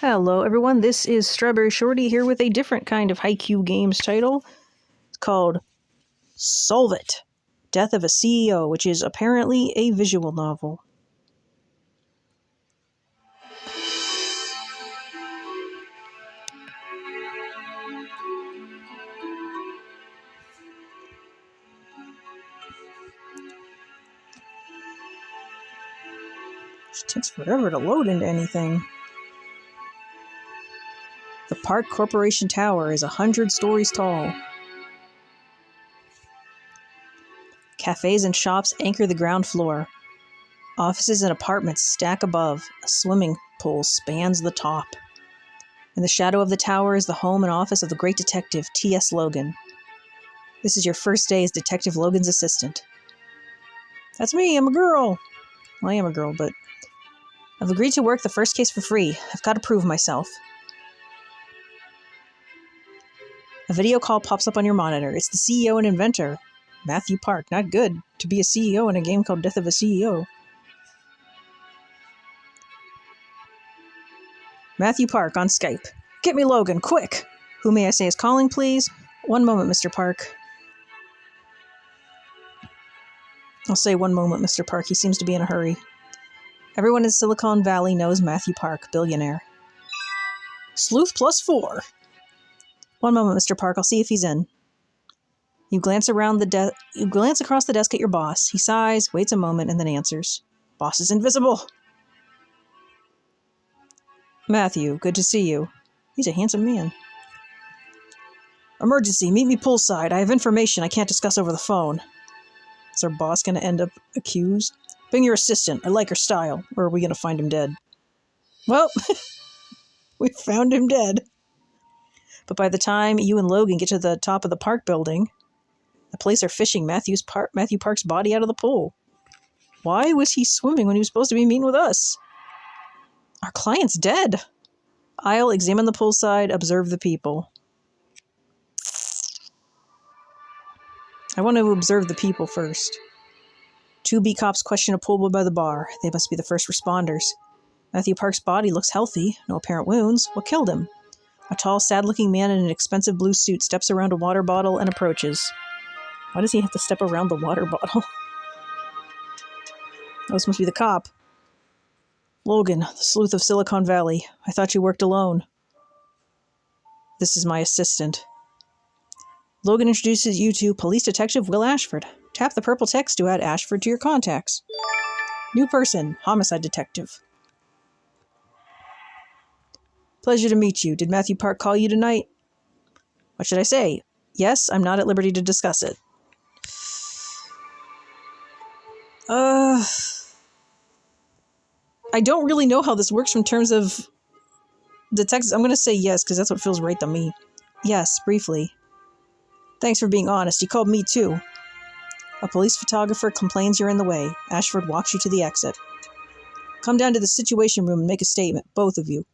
Hello everyone, this is StrawberryShorty here with a different kind of Haikyuu Games title. It's called Solve It! Death of a CEO, which is apparently a visual novel. It takes forever to load into anything. The Park Corporation Tower is 100 stories tall. Cafes and shops anchor the ground floor. Offices and apartments stack above. A swimming pool spans the top. In the shadow of the tower is the home and office of the great detective T.S. Logan. This is your first day as Detective Logan's assistant. That's me, I'm a girl. Well, I am a girl, but I've agreed to work the first case for free. I've got to prove myself. A video call pops up on your monitor. It's the CEO and inventor, Matthew Park. Not good to be a CEO in a game called Death of a CEO. Matthew Park on Skype. Get me Logan, quick! Who may I say is calling, please? One moment, Mr. Park. I'll say one moment, Mr. Park. He seems to be in a hurry. Everyone in Silicon Valley knows Matthew Park, billionaire. Sleuth +4. One moment, Mr. Park. I'll see if he's in. You glance across the desk at your boss. He sighs, waits a moment, and then answers. Boss is invisible. Matthew, good to see you. He's a handsome man. Emergency, meet me poolside. I have information I can't discuss over the phone. Is our boss going to end up accused? Bring your assistant. I like her style. Or are we going to find him dead? Well, we found him dead. But by the time you and Logan get to the top of the park building, the police are fishing Matthew Park's body out of the pool. Why was he swimming when he was supposed to be meeting with us? Our client's dead. I'll examine the poolside, observe the people. I want to observe the people first. 2 beat cops question a pool boy by the bar. They must be the first responders. Matthew Park's body looks healthy. No apparent wounds. What killed him? A tall, sad-looking man in an expensive blue suit steps around a water bottle and approaches. Why does he have to step around the water bottle? Oh, this must be the cop. Logan, the sleuth of Silicon Valley. I thought you worked alone. This is my assistant. Logan introduces you to Police Detective Will Ashford. Tap the purple text to add Ashford to your contacts. New person, Homicide Detective. Pleasure to meet you. Did Matthew Park call you tonight? What should I say? Yes, I'm not at liberty to discuss it. I don't really know how this works in terms of detectives. I'm going to say yes, because that's what feels right to me. Yes, briefly. Thanks for being honest. He called me too. A police photographer complains you're in the way. Ashford walks you to the exit. Come down to the Situation Room and make a statement, both of you.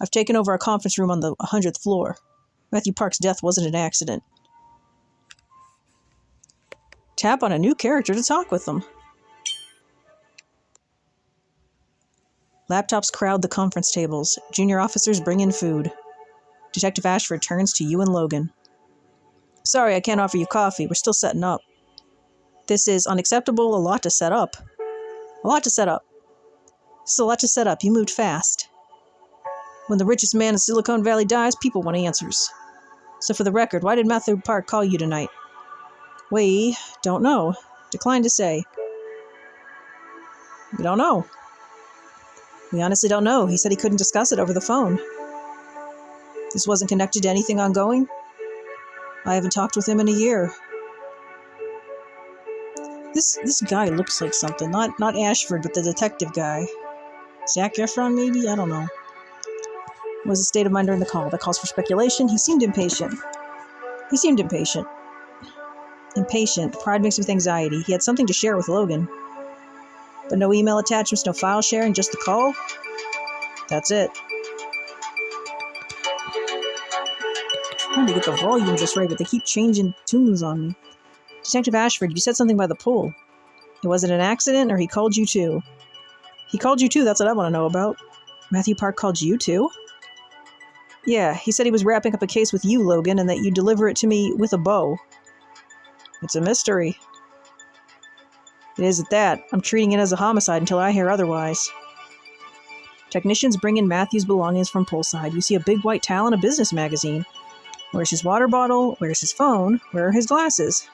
I've taken over a conference room on the 100th floor. Matthew Park's death wasn't an accident. Tap on a new character to talk with them. Laptops crowd the conference tables. Junior officers bring in food. Detective Ashford turns to you and Logan. Sorry, I can't offer you coffee. We're still setting up. This is unacceptable. A lot to set up. A lot to set up. This is a lot to set up. You moved fast. When the richest man in Silicon Valley dies, people want answers. So for the record, why did Matthew Park call you tonight? We don't know. Decline to say. We don't know. We honestly don't know. He said he couldn't discuss it over the phone. This wasn't connected to anything ongoing? I haven't talked with him in a year. This guy looks like something. Not Ashford, but the detective guy. Zac Efron, maybe? I don't know. What was his state of mind during the call? That calls for speculation. He seemed impatient. Impatient. Pride mixed with anxiety. He had something to share with Logan. But no email attachments, no file sharing, just the call? That's it. I'm trying to get the volume just right, but they keep changing tunes on me. Detective Ashford, you said something by the pool. It wasn't an accident, or he called you too? He called you too, that's what I want to know about. Matthew Park called you too? Yeah, he said he was wrapping up a case with you, Logan, and that you'd deliver it to me with a bow. It's a mystery. It is at that. I'm treating it as a homicide until I hear otherwise. Technicians bring in Matthew's belongings from poolside. You see a big white towel and a business magazine. Where's his water bottle? Where's his phone? Where are his glasses?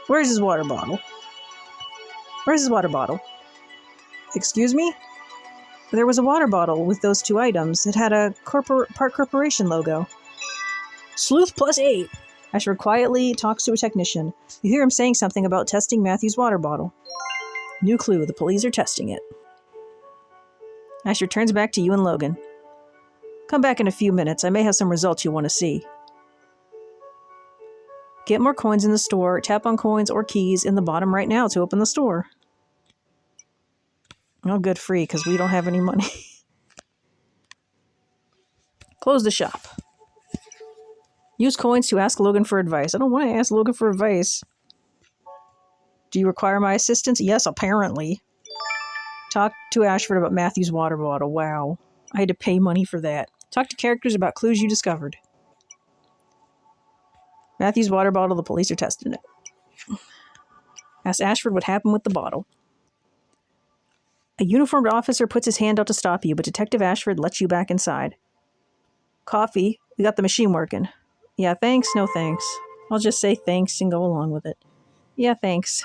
Where's his water bottle? Where's his water bottle? Excuse me? There was a water bottle with those two items. It had a Park Corporation logo. Sleuth +8. Ashford quietly talks to a technician. You hear him saying something about testing Matthew's water bottle. New clue, the police are testing it. Ashford turns back to you and Logan. Come back in a few minutes. I may have some results you'll want to see. Get more coins in the store. Tap on coins or keys in the bottom right now to open the store. Oh, good, free, because we don't have any money. Close the shop. Use coins to ask Logan for advice. I don't want to ask Logan for advice. Do you require my assistance? Yes, apparently. Talk to Ashford about Matthew's water bottle. Wow. I had to pay money for that. Talk to characters about clues you discovered. Matthew's water bottle, the police are testing it. Ask Ashford what happened with the bottle. A uniformed officer puts his hand out to stop you, but Detective Ashford lets you back inside. Coffee. We got the machine working. Yeah, thanks, no thanks. I'll just say thanks and go along with it. Yeah, thanks.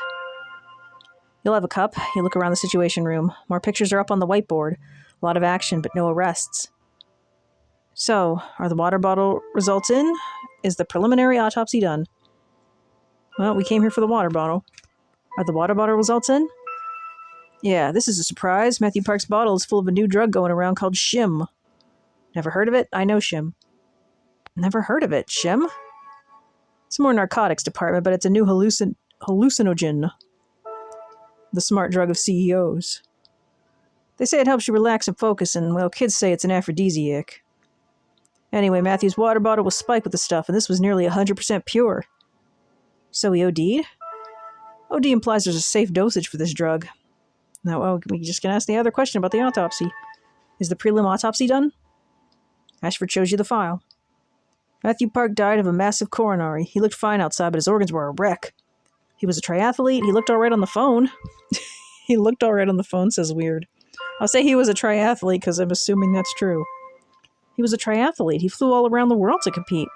You'll have a cup. You look around the situation room. More pictures are up on the whiteboard. A lot of action, but no arrests. So, are the water bottle results in? Is the preliminary autopsy done? Well, we came here for the water bottle. Are the water bottle results in? Yeah, this is a surprise. Matthew Park's bottle is full of a new drug going around called Shim. Never heard of it? I know Shim. Never heard of it. Shim? It's more narcotics department, but it's a new hallucinogen. The smart drug of CEOs. They say it helps you relax and focus, and, well, kids say it's an aphrodisiac. Anyway, Matthew's water bottle was spiked with the stuff, and this was nearly 100% pure. So he OD'd? OD implies there's a safe dosage for this drug. Now, well, we just can ask the other question about the autopsy. Is the prelim autopsy done? Ashford shows you the file. Matthew Park died of a massive coronary. He looked fine outside, but his organs were a wreck. He was a triathlete. He looked all right on the phone. He looked all right on the phone, says Weird. I'll say he was a triathlete because I'm assuming that's true. He was a triathlete. He flew all around the world to compete.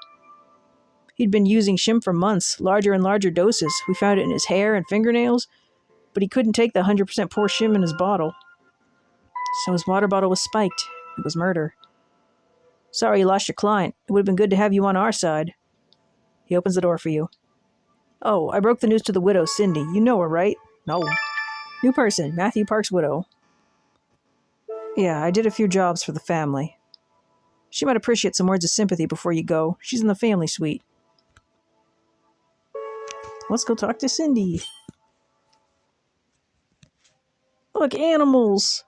He'd been using Shim for months, larger and larger doses. We found it in his hair and fingernails, but he couldn't take the 100% pour Shim in his bottle. So his water bottle was spiked. It was murder. Sorry you lost your client. It would have been good to have you on our side. He opens the door for you. Oh, I broke the news to the widow, Cindy. You know her, right? No. New person, Matthew Park's widow. Yeah, I did a few jobs for the family. She might appreciate some words of sympathy before you go. She's in the family suite. Let's go talk to Cindy. Look, animals.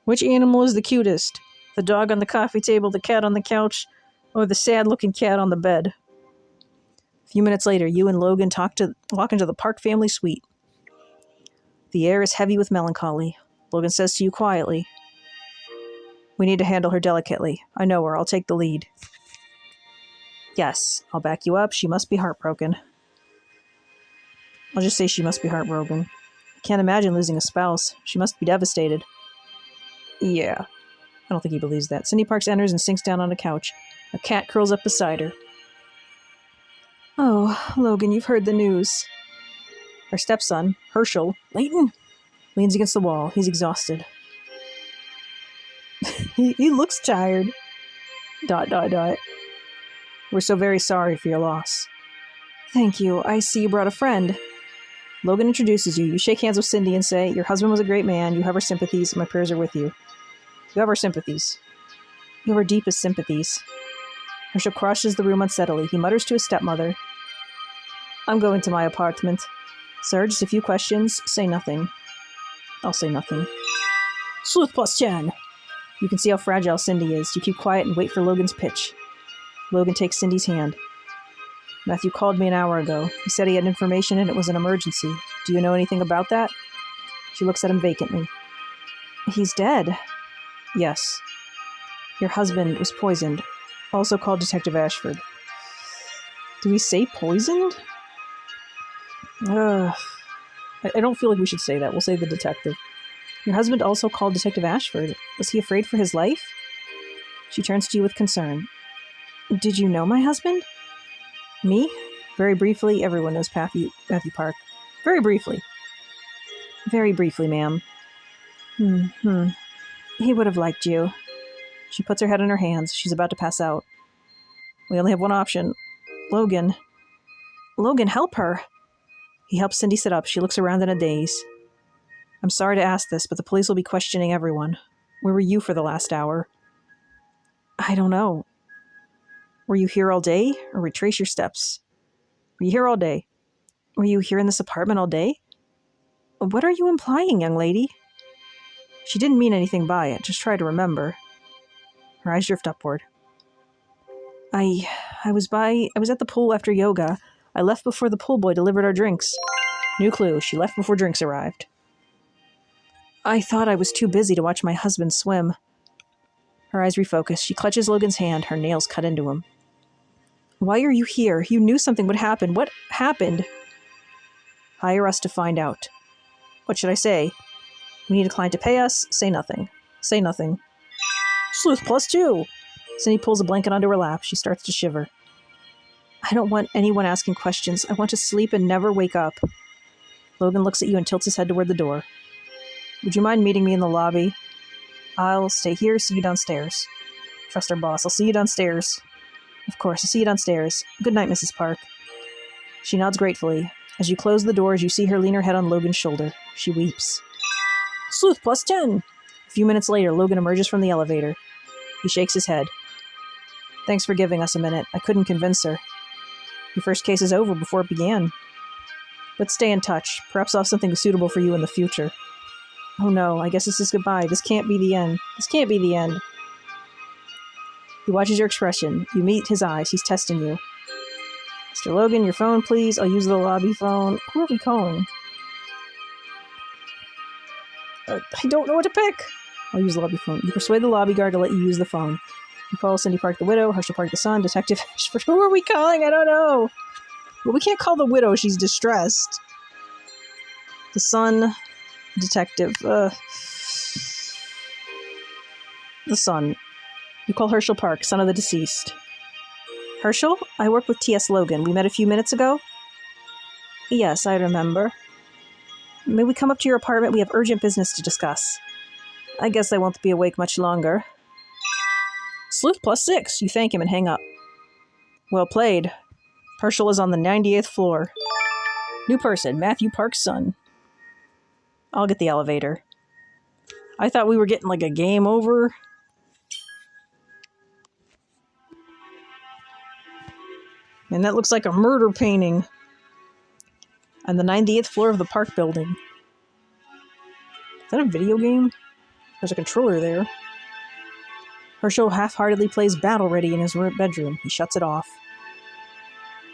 Which animal is the cutest? The dog on the coffee table, the cat on the couch, or the sad-looking cat on the bed? A few minutes later, you and Logan walk into the Park family suite. The air is heavy with melancholy. Logan says to you quietly, we need to handle her delicately. I know her. I'll take the lead. Yes, I'll back you up. She must be heartbroken. I'll just say she must be heartbroken. I can't imagine losing a spouse. She must be devastated. Yeah. I don't think he believes that. Cindy Parks enters and sinks down on a couch. A cat curls up beside her. Oh, Logan, you've heard the news. Her stepson, Herschel, Leighton, leans against the wall. He's exhausted. he looks tired. ... We're so very sorry for your loss. Thank you. I see you brought a friend. Logan introduces you. You shake hands with Cindy and say, your husband was a great man. You have our sympathies. My prayers are with you. You have our sympathies. You have our deepest sympathies. Herschel crosses the room unsteadily. He mutters to his stepmother. I'm going to my apartment. Sir, just a few questions. Say nothing. I'll say nothing. Sleuth +10. You can see how fragile Cindy is. You keep quiet and wait for Logan's pitch. Logan takes Cindy's hand. Matthew called me an hour ago. He said he had information and it was an emergency. Do you know anything about that? She looks at him vacantly. He's dead. Yes. Your husband was poisoned, also called Detective Ashford. Do we say poisoned? I don't feel like we should say that. We'll say the detective. Your husband also called Detective Ashford. Was he afraid for his life? She turns to you with concern. Did you know my husband? Me? Very briefly, everyone knows Matthew Park. Very briefly. Very briefly, ma'am. He would have liked you. She puts her head in her hands. She's about to pass out. We only have one option. Logan. Logan, help her. He helps Cindy sit up. She looks around in a daze. I'm sorry to ask this, but the police will be questioning everyone. Where were you for the last hour? I don't know. Were you here all day? Or retrace your steps? Were you here all day? Were you here in this apartment all day? What are you implying, young lady? She didn't mean anything by it. Just try to remember. Her eyes drift upward. I was at the pool after yoga. I left before the pool boy delivered our drinks. New clue. She left before drinks arrived. I thought I was too busy to watch my husband swim. Her eyes refocus. She clutches Logan's hand, her nails cut into him. Why are you here? You knew something would happen. What happened? Hire us to find out. What should I say? We need a client to pay us. Say nothing. Say nothing. Sleuth +2! Cindy pulls a blanket onto her lap. She starts to shiver. I don't want anyone asking questions. I want to sleep and never wake up. Logan looks at you and tilts his head toward the door. Would you mind meeting me in the lobby? I'll stay here, see you downstairs. Trust our boss. I'll see you downstairs. Of course, I'll see you downstairs. Good night, Mrs. Park. She nods gratefully. As you close the doors, you see her lean her head on Logan's shoulder. She weeps. Sleuth +10! A few minutes later, Logan emerges from the elevator. He shakes his head. Thanks for giving us a minute. I couldn't convince her. Your first case is over before it began. Let's stay in touch. Perhaps I'll have something suitable for you in the future. Oh no, I guess this is goodbye. This can't be the end. This can't be the end. He watches your expression. You meet his eyes. He's testing you. Mr. Logan, your phone, please. I'll use the lobby phone. Who are we calling? I don't know what to pick. I'll use the lobby phone. You persuade the lobby guard to let you use the phone. You call Cindy Park the widow, Herschel Park the son, Detective Ashford. Who are we calling? I don't know. Well, we can't call the widow. She's distressed. The son, detective. The son. You call Herschel Park, son of the deceased. Herschel? I work with T.S. Logan. We met a few minutes ago? Yes, I remember. May we come up to your apartment? We have urgent business to discuss. I guess I won't be awake much longer. Sleuth +6. You thank him and hang up. Well played. Herschel is on the 98th floor. New person, Matthew Park's son. I'll get the elevator. I thought we were getting like a game over. And that looks like a murder painting. On the 98th floor of the Park building. Is that a video game? There's a controller there. Herschel half-heartedly plays Battle Ready in his bedroom. He shuts it off.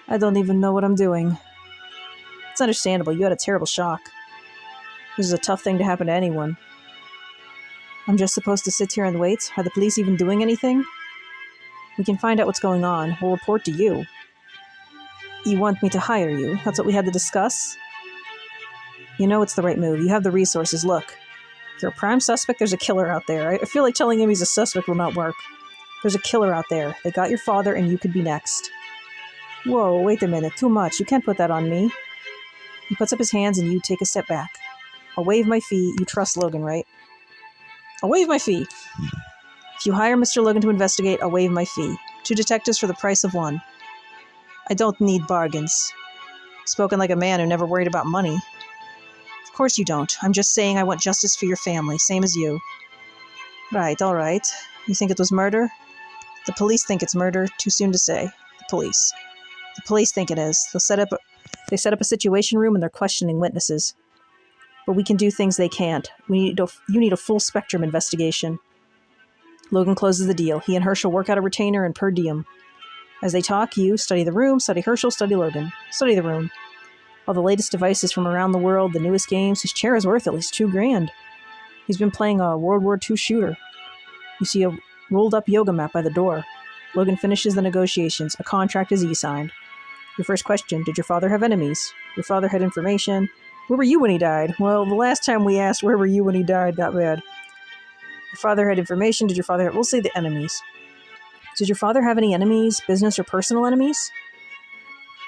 I don't even know what I'm doing. It's understandable. You had a terrible shock. This is a tough thing to happen to anyone. I'm just supposed to sit here and wait? Are the police even doing anything? We can find out what's going on. We'll report to you. You want me to hire you? That's what we had to discuss? You know it's the right move. You have the resources. Look. If you're a prime suspect, there's a killer out there. I feel like telling him he's a suspect will not work. There's a killer out there. They got your father, and you could be next. Whoa, wait a minute. Too much. You can't put that on me. He puts up his hands, and you take a step back. I'll waive my fee. You trust Logan, right? I'll waive my fee. If you hire Mr. Logan to investigate, I'll waive my fee. 2 detectives for the price of 1. I don't need bargains. Spoken like a man who never worried about money. Of course you don't. I'm just saying I want justice for your family, same as you. Right, all right. You think it was murder? The police think it's murder. Too soon to say. The police. The police think it is. They set up a situation room and they're questioning witnesses. But we can do things they can't. You need a full spectrum investigation. Logan closes the deal. He and Herschel work out a retainer and per diem. As they talk, you study the room, study Herschel, study Logan. Study the room. All the latest devices from around the world, the newest games. His chair is worth at least $2,000. He's been playing a World War II shooter. You see a rolled-up yoga mat by the door. Logan finishes the negotiations. A contract is e-signed. Your first question, did your father have enemies? Your father had information. Where were you when he died? Well, the last time we asked where were you when he died got bad. Your father had information. Did your father have... We'll say the enemies. Did your father have any enemies, business or personal enemies?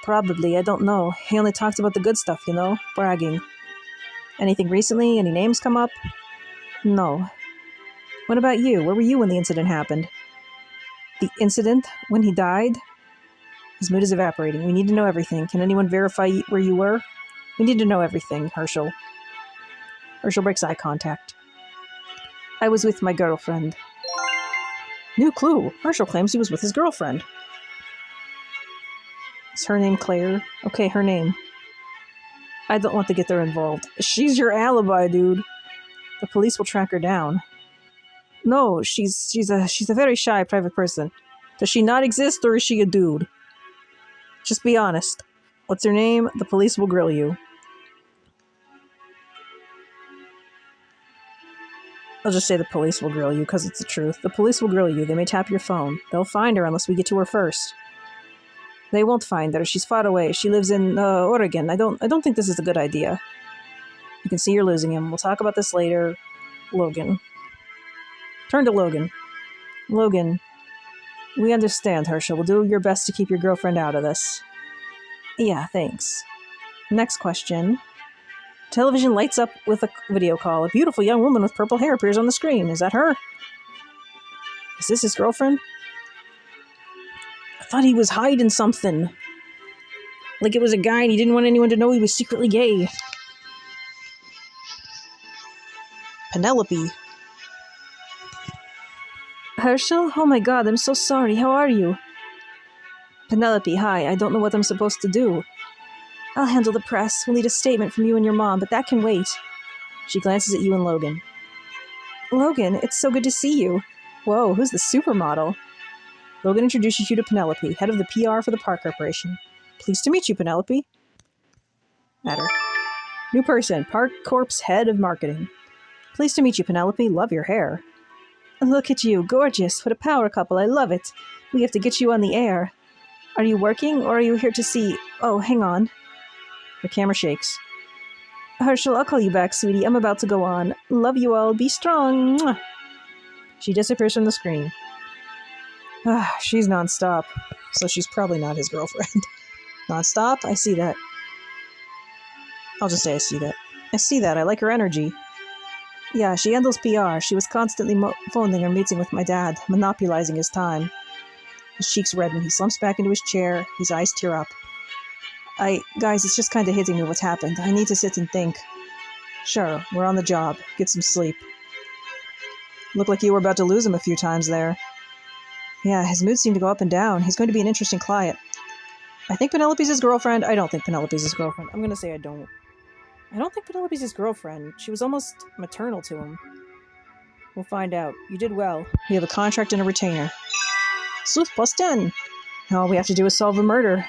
Probably, I don't know. He only talks about the good stuff, you know, bragging. Anything recently? Any names come up? No. What about you? Where were you when the incident happened? The incident? When he died? His mood is evaporating. We need to know everything. Can anyone verify where you were? We need to know everything, Herschel. Herschel breaks eye contact. I was with my girlfriend. New clue. Herschel claims he was with his girlfriend. Is her name Claire? Okay, her name. I don't want to get her involved. She's your alibi, dude. The police will track her down. No, she's a very shy private person. Does she not exist, or is she a dude? Just be honest. What's her name? The police will grill you. I'll just say the police will grill you, because it's the truth. The police will grill you. They may tap your phone. They'll find her unless we get to her first. They won't find her. She's far away. She lives in Oregon. I don't think this is a good idea. You can see you're losing him. We'll talk about this later. Logan. Turn to Logan. Logan. We understand, Herschel. We'll do your best to keep your girlfriend out of this. Yeah, thanks. Next question. Television lights up with a video call. A beautiful young woman with purple hair appears on the screen. Is that her? Is this his girlfriend? I thought he was hiding something. Like it was a guy and he didn't want anyone to know he was secretly gay. Penelope. Herschel? Oh my god, I'm so sorry. How are you? Penelope, hi. I don't know what I'm supposed to do. I'll handle the press. We'll need a statement from you and your mom, but that can wait. She glances at you and Logan. Logan, it's so good to see you. Whoa, who's the supermodel? Logan introduces you to Penelope, head of the PR for the Park Corporation. Pleased to meet you, Penelope. Matter. New person, Park Corp's head of marketing. Pleased to meet you, Penelope. Love your hair. Look at you, gorgeous. What a power couple. I love it. We have to get you on the air. Are you working, or are you here to see... Oh, hang on. The camera shakes. Herschel, I'll call you back, sweetie. I'm about to go on. Love you all. Be strong. Mwah. She disappears from the screen. She's nonstop, so she's probably not his girlfriend. Nonstop? I see that. I'll just say I see that. I see that. I like her energy. Yeah, she handles PR. She was constantly phoning her meeting with my dad, monopolizing his time. His cheeks redden. He slumps back into his chair. His eyes tear up. Guys, it's just kind of hitting me what's happened. I need to sit and think. Sure, we're on the job. Get some sleep. Looked like you were about to lose him a few times there. Yeah, his mood seemed to go up and down. He's going to be an interesting client. I think Penelope's his girlfriend. I don't think Penelope's his girlfriend. I'm going to say I don't. I don't think Penelope's his girlfriend. She was almost maternal to him. We'll find out. You did well. We have a contract and a retainer. Sleuth plus 10. All we have to do is solve the murder.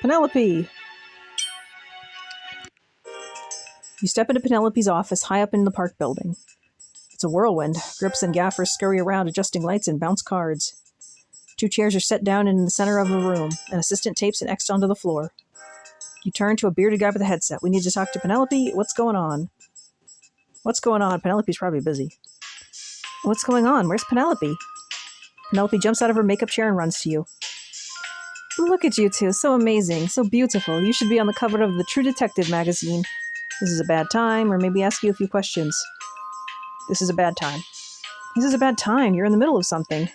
Penelope! You step into Penelope's office high up in the park building. It's a whirlwind. Grips and gaffers scurry around adjusting lights and bounce cards. 2 chairs are set down in the center of the room. An assistant tapes an X onto the floor. You turn to a bearded guy with a headset. We need to talk to Penelope. What's going on? What's going on? Penelope's probably busy. What's going on? Where's Penelope? Penelope jumps out of her makeup chair and runs to you. Look at you two. So amazing. So beautiful. You should be on the cover of the True Detective magazine. This is a bad time, or maybe ask you a few questions. This is a bad time. This is a bad time. You're in the middle of something.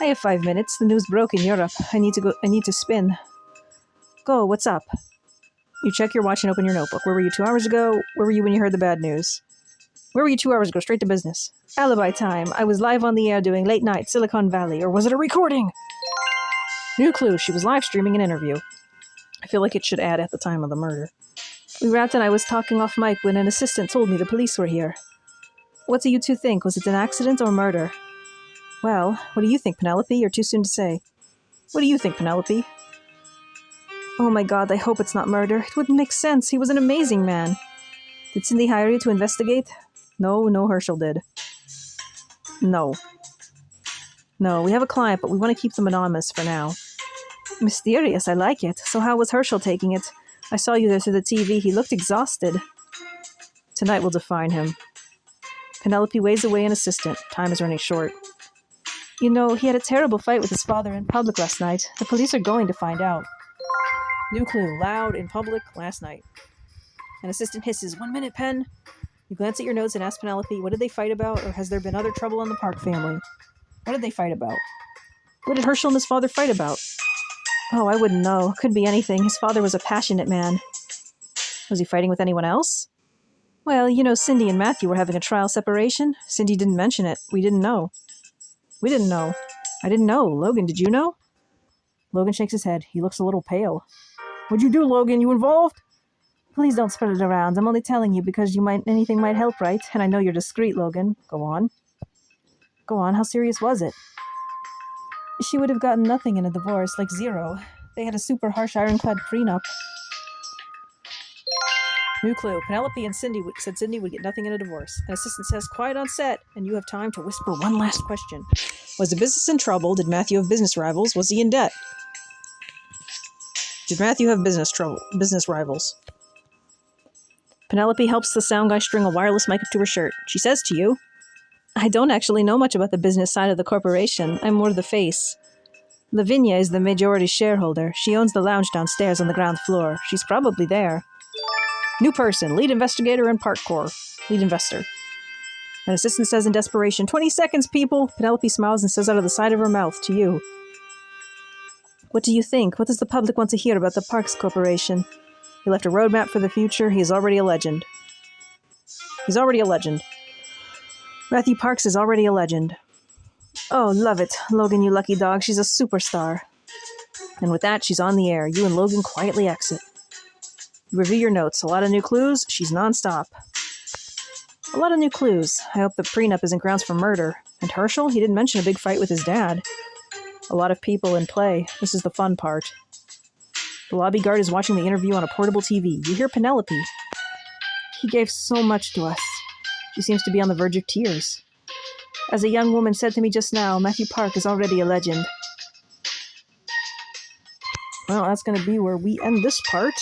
I have 5 minutes. The news broke in Europe. I need to spin. Go, what's up? You check your watch and open your notebook. Where were you 2 hours ago? Where were you when you heard the bad news? Where were you 2 hours ago? Straight to business. Alibi time. I was live on the air doing Late Night, Silicon Valley. Or was it a recording? New clue. She was live streaming an interview. I feel like it should add at the time of the murder. We wrapped and I was talking off mic when an assistant told me the police were here. What do you two think? Was it an accident or murder? Well, what do you think, Penelope? You're too soon to say. What do you think, Penelope? Oh my god, I hope it's not murder. It wouldn't make sense. He was an amazing man. Did Cindy hire you to investigate? No, Herschel did. No. No, we have a client, but we want to keep them anonymous for now. Mysterious, I like it. So how was Herschel taking it? I saw you there through the TV. He looked exhausted. Tonight will define him. Penelope waves away an assistant. Time is running short. You know, he had a terrible fight with his father in public last night. The police are going to find out. New clue. Loud in public last night. An assistant hisses, 1 minute, Pen. You glance at your notes and ask Penelope, what did they fight about, or has there been other trouble in the Park family? What did they fight about? What did Herschel and his father fight about? Oh, I wouldn't know. Could be anything. His father was a passionate man. Was he fighting with anyone else? Well, you know, Cindy and Matthew were having a trial separation. Cindy didn't mention it. We didn't know. We didn't know. I didn't know. Logan, did you know? Logan shakes his head. He looks a little pale. What'd you do, Logan? You involved? Please don't spread it around. I'm only telling you because anything might help, right? And I know you're discreet, Logan. Go on. Go on. How serious was it? She would have gotten nothing in a divorce, like zero. They had a super harsh ironclad prenup. New clue. Penelope and Cindy said Cindy would get nothing in a divorce. An assistant says, quiet on set, and you have time to whisper one last question. Was the business in trouble? Did Matthew have business rivals? Was he in debt? Did Matthew have business rivals? Penelope helps the sound guy string a wireless mic up to her shirt. She says to you, I don't actually know much about the business side of the corporation. I'm more the face. Lavinia is the majority shareholder. She owns the lounge downstairs on the ground floor. She's probably there. New person, lead investigator and park core. Lead investor. An assistant says in desperation, 20 seconds, people! Penelope smiles and says out of the side of her mouth to you. What do you think? What does the public want to hear about the Parks Corporation? He left a roadmap for the future. He is already a legend. He's already a legend. Matthew Parks is already a legend. Oh, love it. Logan, you lucky dog. She's a superstar. And with that, she's on the air. You and Logan quietly exit. You review your notes. A lot of new clues. She's nonstop. A lot of new clues. I hope the prenup isn't grounds for murder. And Herschel? He didn't mention a big fight with his dad. A lot of people in play. This is the fun part. The lobby guard is watching the interview on a portable TV. You hear Penelope. He gave so much to us. She seems to be on the verge of tears. As a young woman said to me just now, Matthew Park is already a legend. Well, that's going to be where we end this part.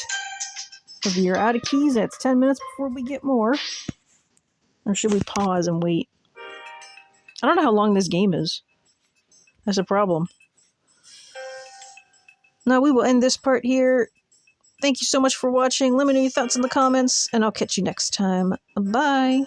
Because we are out of keys and it's 10 minutes before we get more. Or should we pause and wait? I don't know how long this game is. That's a problem. Now we will end this part here. Thank you so much for watching. Let me know your thoughts in the comments, and I'll catch you next time. Bye.